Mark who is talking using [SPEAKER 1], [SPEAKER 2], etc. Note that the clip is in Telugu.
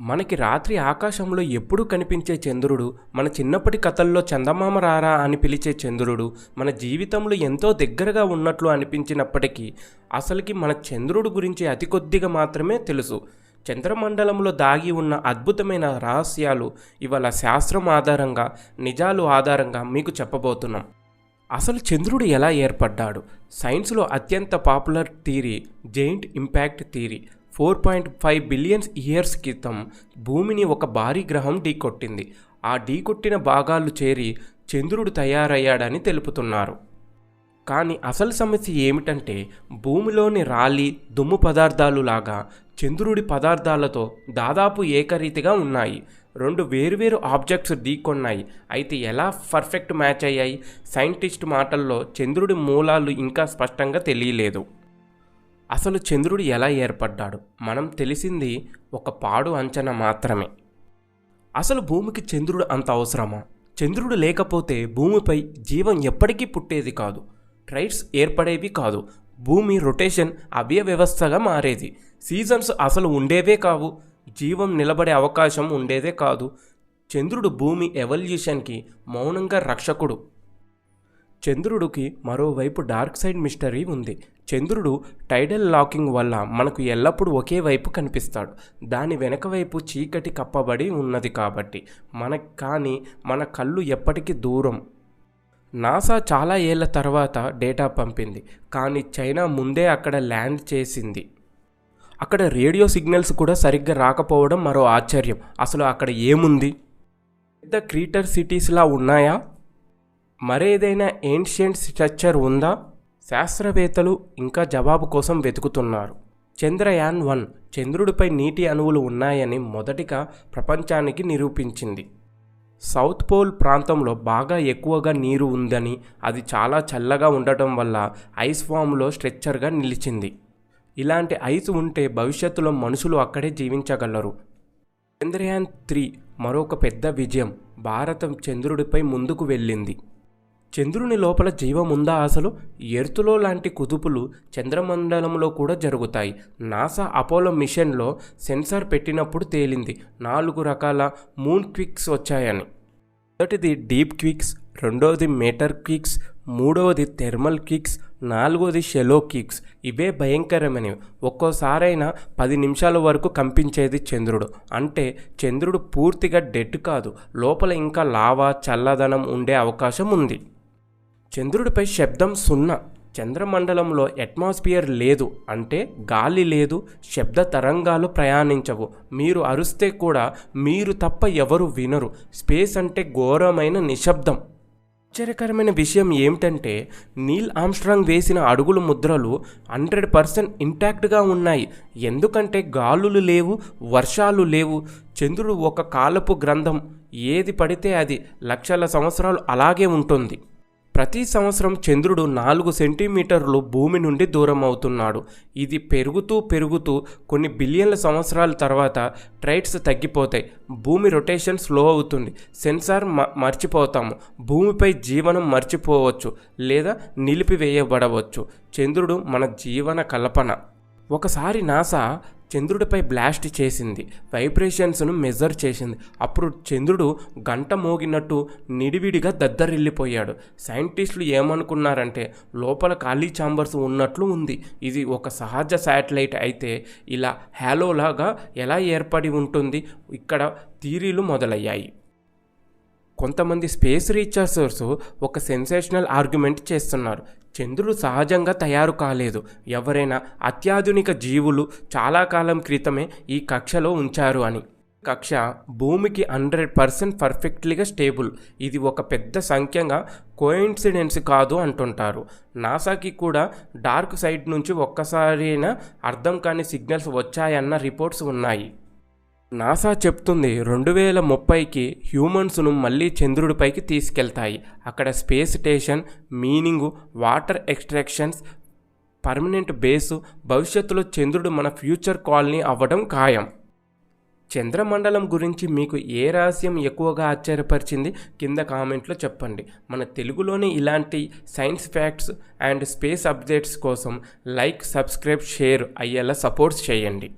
[SPEAKER 1] మనకి రాత్రి ఆకాశంలో ఎప్పుడూ కనిపించే చంద్రుడు, మన చిన్నప్పటి కథల్లో చందమామ రారా అని పిలిచే చంద్రుడు, మన జీవితంలో ఎంతో దగ్గరగా ఉన్నట్లు అనిపించినప్పటికీ అసలుకి మన చంద్రుడు గురించి అతి కొద్దిగా మాత్రమే తెలుసు. చంద్రమండలంలో దాగి ఉన్న అద్భుతమైన రహస్యాలు ఇవాళ శాస్త్రం ఆధారంగా, నిజాలు ఆధారంగా మీకు చెప్పబోతున్నాం. అసలు చంద్రుడు ఎలా ఏర్పడ్డాడు? సైన్స్లో అత్యంత popular theory giant impact theory. 4.5 billions years క్రితం భూమిని ఒక భారీ గ్రహం ఢీకొట్టింది. ఆ ఢీకొట్టిన భాగాలు చేరి చంద్రుడు తయారయ్యాడని తెలుపుతున్నారు. కానీ అసలు సమస్య ఏమిటంటే, భూమిలోని రాలి దుమ్ము పదార్థాలు లాగా చంద్రుడి పదార్థాలతో దాదాపు ఏకరీతిగా ఉన్నాయి. రెండు వేరువేరు ఆబ్జెక్ట్స్ ఢీకొన్నాయి. అయితే ఎలా పర్ఫెక్ట్ మ్యాచ్ అయ్యాయి? సైంటిస్ట్ మాటల్లో చంద్రుడి మూలాలు ఇంకా స్పష్టంగా తెలియలేదు. అసలు చంద్రుడు ఎలా ఏర్పడ్డాడు? మనం తెలిసింది ఒక పాడు అంచనా మాత్రమే. అసలు భూమికి చంద్రుడు అంత అవసరమా? చంద్రుడు లేకపోతే భూమిపై జీవం ఎప్పటికీ పుట్టేది కాదు, ట్రైడ్స్ ఏర్పడేవి కాదు, భూమి రొటేషన్ అవ్యవస్థగా మారేది, సీజన్స్ అసలు ఉండేవే కావు, జీవం నిలబడే అవకాశం ఉండేదే కాదు. చంద్రుడు భూమి ఎవల్యూషన్కి మౌనంగా రక్షకుడు. చంద్రుడికి మరోవైపు డార్క్ సైడ్ మిస్టరీ ఉంది. చంద్రుడు టైడల్ లాకింగ్ వల్ల మనకు ఎల్లప్పుడూ ఒకే వైపు కనిపిస్తాడు. దాని వెనక వైపు చీకటి కప్పబడి ఉన్నది కాబట్టి కానీ మన కళ్ళు ఎప్పటికీ దూరం. నాసా చాలా ఏళ్ల తర్వాత డేటా పంపింది, కానీ చైనా ముందే అక్కడ ల్యాండ్ చేసింది. అక్కడ రేడియో సిగ్నల్స్ కూడా సరిగ్గా రాకపోవడం మరో ఆశ్చర్యం. అసలు అక్కడ ఏముంది? పెద్ద క్రీటర్ సిటీస్లా ఉన్నాయా? మరేదైనా ఏన్షియంట్ స్ట్రక్చర్ ఉందా? శాస్త్రవేత్తలు ఇంకా జవాబు కోసం వెతుకుతున్నారు. చంద్రయాన్-1 చంద్రుడిపై నీటి అణువులు ఉన్నాయని మొదటిగా ప్రపంచానికి నిరూపించింది. సౌత్ పోల్ ప్రాంతంలో బాగా ఎక్కువగా నీరు ఉందని, అది చాలా చల్లగా ఉండటం వల్ల ఐస్ ఫామ్లో స్ట్రక్చర్గా నిలిచింది. ఇలాంటి ఐస్ ఉంటే భవిష్యత్తులో మనుషులు అక్కడే జీవించగలరు. చంద్రయాన్-3 మరొక పెద్ద విజయం. భారతం చంద్రుడిపై ముందుకు వెళ్ళింది. చంద్రుని లోపల జీవం ఉందా? అసలు ఎర్త్లో లాంటి కుదుపులు చంద్రమండలంలో కూడా జరుగుతాయి. నాసా అపోలో మిషన్లో సెన్సార్ పెట్టినప్పుడు తేలింది 4 రకాల మూన్ క్విక్స్ వచ్చాయని. మొదటిది డీప్ క్విక్స్, రెండవది మేటర్ క్విక్స్, మూడవది థెర్మల్ క్విక్స్, నాలుగవది షెలో క్విక్స్. ఇవే భయంకరమైనవి. ఒక్కోసారైనా 10 నిమిషాల వరకు కంపించేది చంద్రుడు. అంటే చంద్రుడు పూర్తిగా డెడ్ కాదు, లోపల ఇంకా లావా చల్లదనం ఉండే అవకాశం ఉంది. చంద్రుడిపై శబ్దం 0. చంద్రమండలంలో అట్మాస్ఫియర్ లేదు, అంటే గాలి లేదు, శబ్ద తరంగాలు ప్రయాణించవు. మీరు అరుస్తే కూడా మీరు తప్ప ఎవరు వినరు. స్పేస్ అంటే ఘోరమైన నిశ్శబ్దం. ఆశ్చర్యకరమైన విషయం ఏమిటంటే, నీల్ ఆమ్స్ట్రాంగ్ వేసిన అడుగుల ముద్రలు 100% ఇంటాక్ట్గా ఉన్నాయి. ఎందుకంటే గాలులు లేవు, వర్షాలు లేవు. చంద్రుడు ఒక కాలపు గ్రంథం. ఏది పడితే అది లక్షల సంవత్సరాలు అలాగే ఉంటుంది. ప్రతి సంవత్సరం చంద్రుడు 4 సెంటీమీటర్లు భూమి నుండి దూరం అవుతున్నాడు. ఇది పెరుగుతూ కొన్ని బిలియన్ల సంవత్సరాల తర్వాత ట్రైడ్స్ తగ్గిపోతాయి. భూమి రొటేషన్ స్లో అవుతుంది. సెన్సార్ మర్చిపోతాము. భూమిపై జీవనం మర్చిపోవచ్చు లేదా నిలిపివేయబడవచ్చు. చంద్రుడు మన జీవన కల్పన. ఒకసారి నాసా చంద్రుడిపై బ్లాస్ట్ చేసింది, వైబ్రేషన్స్ను మెజర్ చేసింది. అప్పుడు చంద్రుడు గంట మోగినట్టు నిడివిడిగా దద్దరిల్లిపోయాడు. సైంటిస్టులు ఏమనుకున్నారంటే, లోపల ఖాళీ ఛాంబర్స్ ఉన్నట్లు ఉంది. ఇది ఒక సహజ శాటిలైట్ అయితే ఇలా హ్యాలోలాగా ఎలా ఏర్పడి ఉంటుంది? ఇక్కడ థియరీలు మొదలయ్యాయి. కొంతమంది స్పేస్ రీసెర్చర్స్ ఒక సెన్సేషనల్ ఆర్గ్యుమెంట్ చేస్తున్నారు. చంద్రుడు సహజంగా తయారు కాలేదు. ఎవరైనా అత్యాధునిక జీవులు చాలా కాలం క్రితమే ఈ కక్షలో ఉంచారు అని. కక్ష భూమికి 100% పర్ఫెక్ట్లీగా స్టేబుల్. ఇది ఒక పెద్ద సంఖ్యంగా కోయిన్సిడెన్స్ కాదు అంటుంటారు. నాసాకి కూడా డార్క్ సైడ్ నుంచి ఒక్కసారైనా అర్థం కాని సిగ్నల్స్ వచ్చాయన్న రిపోర్ట్స్ ఉన్నాయి. నాసా చెప్తుంది 2030కి హ్యూమన్స్ను మళ్ళీ చంద్రుడిపైకి తీసుకెళ్తాయి. అక్కడ space station, meaning, water extractions, permanent base. భవిష్యత్తులో చంద్రుడు మన ఫ్యూచర్ కాలనీ అవ్వడం ఖాయం. చంద్రమండలం గురించి మీకు ఏ రహస్యం ఎక్కువగా ఆశ్చర్యపరిచింది? కింద కామెంట్లో చెప్పండి. మన తెలుగులోని ఇలాంటి science facts and space updates కోసం లైక్, సబ్స్క్రైబ్, షేర్ అయ్యేలా సపోర్ట్స్ చేయండి.